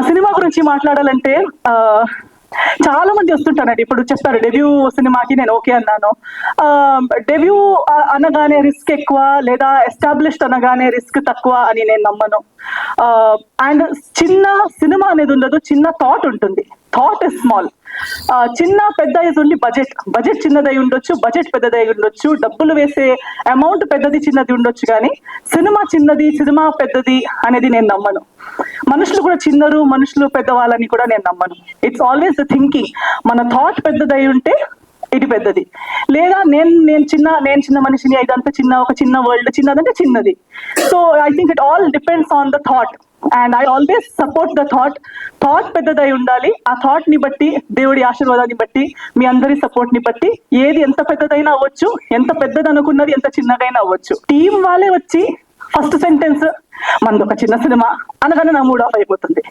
Cinema గురించి మాట్లాడాలంటే చాలా మంది వస్తుంటారండి. ఇప్పుడు చెప్తారు డెబ్యూ సినిమాకి నేను ఓకే అన్నాను. డెబ్యూ అనగానే రిస్క్ ఎక్కువ, లేదా ఎస్టాబ్లిష్డ్ అనగానే రిస్క్ తక్కువ అని నేను నమ్మను. అండ్ చిన్న సినిమా అనేది ఉండదు, చిన్న థాట్ ఉంటుంది. Thought is small. చిన్న పెద్ద ఇస్ ఓన్లీ బడ్జెట్ చిన్నదై ఉండొచ్చు, బడ్జెట్ పెద్దదై ఉండొచ్చు, డబ్బులు వేసే అమౌంట్ పెద్దది చిన్నది ఉండొచ్చు, కానీ సినిమా చిన్నది సినిమా పెద్దది అనేది నేను నమ్మను. మనుషులు కూడా చిన్నరు, మనుషులు పెద్దవాళ్ళని కూడా నేను నమ్మను. It's always the thinking. మన థాట్ పెద్దదై ఉంటే ఇది పెద్దది, లేదా నేను చిన్న మనిషిని, ఇదంతా ఒక చిన్న వరల్డ్, చిన్నదంటే చిన్నది. So I think it all depends on the thought. And I always support the thought. Thought పెద్దదై ఉండాలి. ఆ థాట్ ని బట్టి, దేవుడి ఆశీర్వాదాన్ని బట్టి, మీ అందరి సపోర్ట్ ని బట్టి ఏది ఎంత పెద్దదైనా అవ్వచ్చు, ఎంత పెద్దది అనుకున్నది ఎంత చిన్నదైనా అవ్వచ్చు. టీం వాళ్ళే వచ్చి ఫస్ట్ సెంటెన్స్ మనది ఒక చిన్న సినిమా అనగానే నా మూడ్ ఆఫ్ అయిపోతుంది.